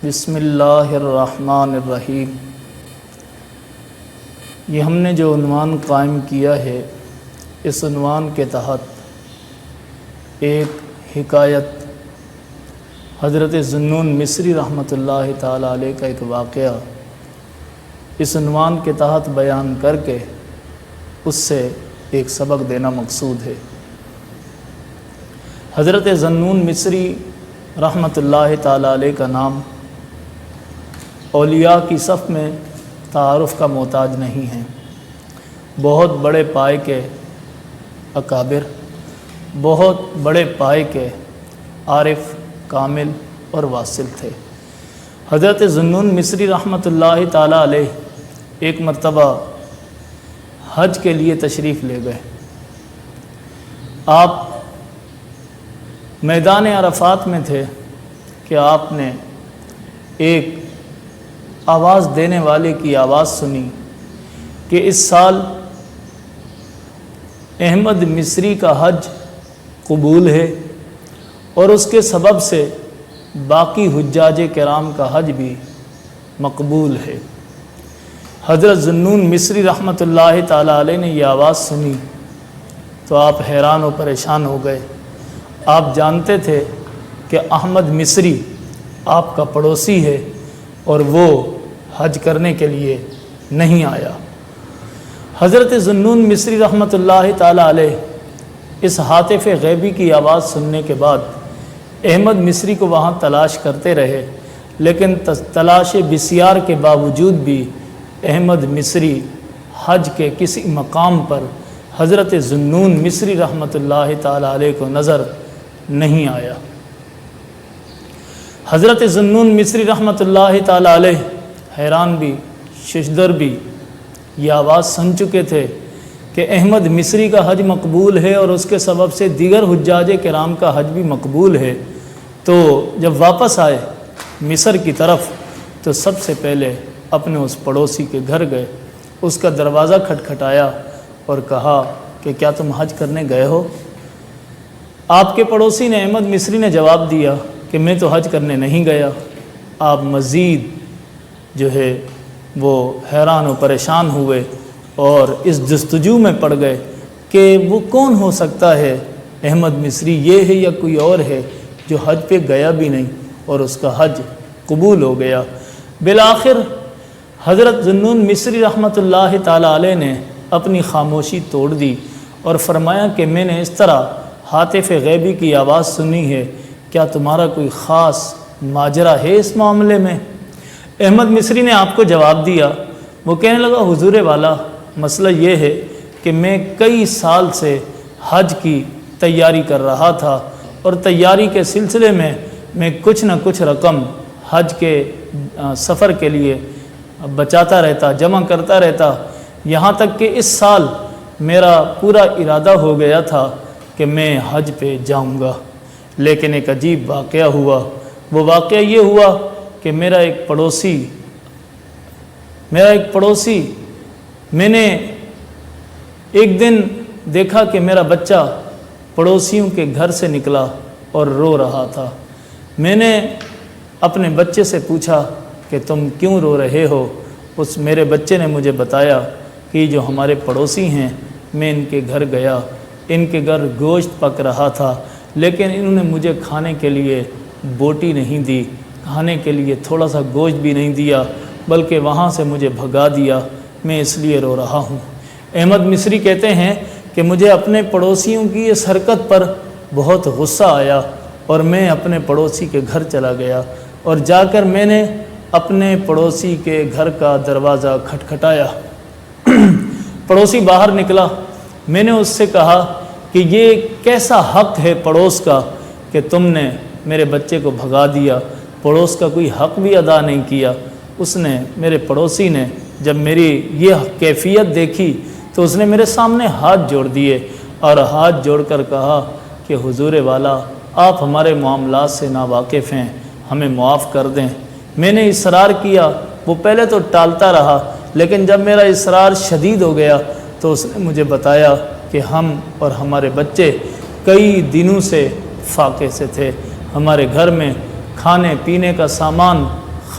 بسم اللہ الرحمن الرحیم۔ یہ ہم نے جو عنوان قائم کیا ہے، اس عنوان کے تحت ایک حکایت حضرت ذوالنون مصری رحمۃ اللہ تعالی علیہ کا ایک واقعہ اس عنوان کے تحت بیان کر کے اس سے ایک سبق دینا مقصود ہے۔ حضرت ذوالنون مصری رحمۃ اللہ تعالی علیہ کا نام اولیاء کی صف میں تعارف کا محتاج نہیں ہے۔ بہت بڑے پائے کے اکابر، بہت بڑے پائے کے عارف، کامل اور واصل تھے۔ حضرت ذوالنون مصری رحمۃ اللہ تعالی علیہ ایک مرتبہ حج کے لیے تشریف لے گئے۔ آپ میدان عرفات میں تھے کہ آپ نے ایک آواز دینے والے کی آواز سنی کہ اس سال احمد مصری کا حج قبول ہے اور اس کے سبب سے باقی حجاج کرام کا حج بھی مقبول ہے۔ حضرت ذوالنون مصری رحمۃ اللہ تعالی علیہ نے یہ آواز سنی تو آپ حیران و پریشان ہو گئے۔ آپ جانتے تھے کہ احمد مصری آپ کا پڑوسی ہے اور وہ حج کرنے کے لیے نہیں آیا۔ حضرت ذوالنون مصری رحمۃ اللہ تعالی علیہ اس ہاتف غیبی کی آواز سننے کے بعد احمد مصری کو وہاں تلاش کرتے رہے، لیکن تلاش بسیار کے باوجود بھی احمد مصری حج کے کسی مقام پر حضرت ذوالنون مصری رحمۃ اللہ تعالی علیہ کو نظر نہیں آیا۔ حضرت ذوالنون مصری رحمۃ اللہ تعالی علیہ حیران بھی، ششدر بھی، یہ آواز سن چکے تھے کہ احمد مصری کا حج مقبول ہے اور اس کے سبب سے دیگر حجاج کرام کا حج بھی مقبول ہے۔ تو جب واپس آئے مصر کی طرف تو سب سے پہلے اپنے اس پڑوسی کے گھر گئے، اس کا دروازہ کھٹکھٹایا اور کہا کہ کیا تم حج کرنے گئے ہو؟ آپ کے پڑوسی نے، احمد مصری نے جواب دیا کہ میں تو حج کرنے نہیں گیا۔ آپ مزید جو ہے وہ حیران و پریشان ہوئے اور اس جستجو میں پڑ گئے کہ وہ کون ہو سکتا ہے، احمد مصری یہ ہے یا کوئی اور ہے جو حج پہ گیا بھی نہیں اور اس کا حج قبول ہو گیا۔ بالآخر حضرت ذوالنون مصری رحمۃ اللہ تعالی علیہ نے اپنی خاموشی توڑ دی اور فرمایا کہ میں نے اس طرح ہاتف غیبی کی آواز سنی ہے، کیا تمہارا کوئی خاص ماجرا ہے اس معاملے میں؟ احمد مصری نے آپ کو جواب دیا، وہ کہنے لگا حضور والا، مسئلہ یہ ہے کہ میں کئی سال سے حج کی تیاری کر رہا تھا اور تیاری کے سلسلے میں کچھ نہ کچھ رقم حج کے سفر کے لیے بچاتا رہتا، جمع کرتا رہتا، یہاں تک کہ اس سال میرا پورا ارادہ ہو گیا تھا کہ میں حج پہ جاؤں گا۔ لیکن ایک عجیب واقعہ ہوا۔ وہ واقعہ یہ ہوا کہ میرا ایک پڑوسی میں نے ایک دن دیکھا کہ میرا بچہ پڑوسیوں کے گھر سے نکلا اور رو رہا تھا۔ میں نے اپنے بچے سے پوچھا کہ تم کیوں رو رہے ہو؟ میرے بچے نے مجھے بتایا کہ جو ہمارے پڑوسی ہیں، میں ان کے گھر گیا، ان کے گھر گوشت پک رہا تھا، لیکن انہوں نے مجھے کھانے کے لیے بوٹی نہیں دی، کھانے کے لیے تھوڑا سا گوشت بھی نہیں دیا، بلکہ وہاں سے مجھے بھگا دیا، میں اس لیے رو رہا ہوں۔ احمد مصری کہتے ہیں کہ مجھے اپنے پڑوسیوں کی اس حرکت پر بہت غصہ آیا اور میں اپنے پڑوسی کے گھر چلا گیا اور جا کر میں نے اپنے پڑوسی کے گھر کا دروازہ کھٹکھٹایا۔ پڑوسی باہر نکلا، میں نے اس سے کہا کہ یہ کیسا حق ہے پڑوس کا کہ تم نے میرے بچے کو بھگا دیا، پڑوس کا کوئی حق بھی ادا نہیں کیا۔ میرے پڑوسی نے جب میری یہ کیفیت دیکھی تو اس نے میرے سامنے ہاتھ جوڑ دیے اور ہاتھ جوڑ کر کہا کہ حضور والا، آپ ہمارے معاملات سے ناواقف ہیں، ہمیں معاف کر دیں۔ میں نے اصرار کیا، وہ پہلے تو ٹالتا رہا، لیکن جب میرا اصرار شدید ہو گیا تو اس نے مجھے بتایا کہ ہم اور ہمارے بچے کئی دنوں سے فاقے سے تھے، ہمارے گھر میں کھانے پینے کا سامان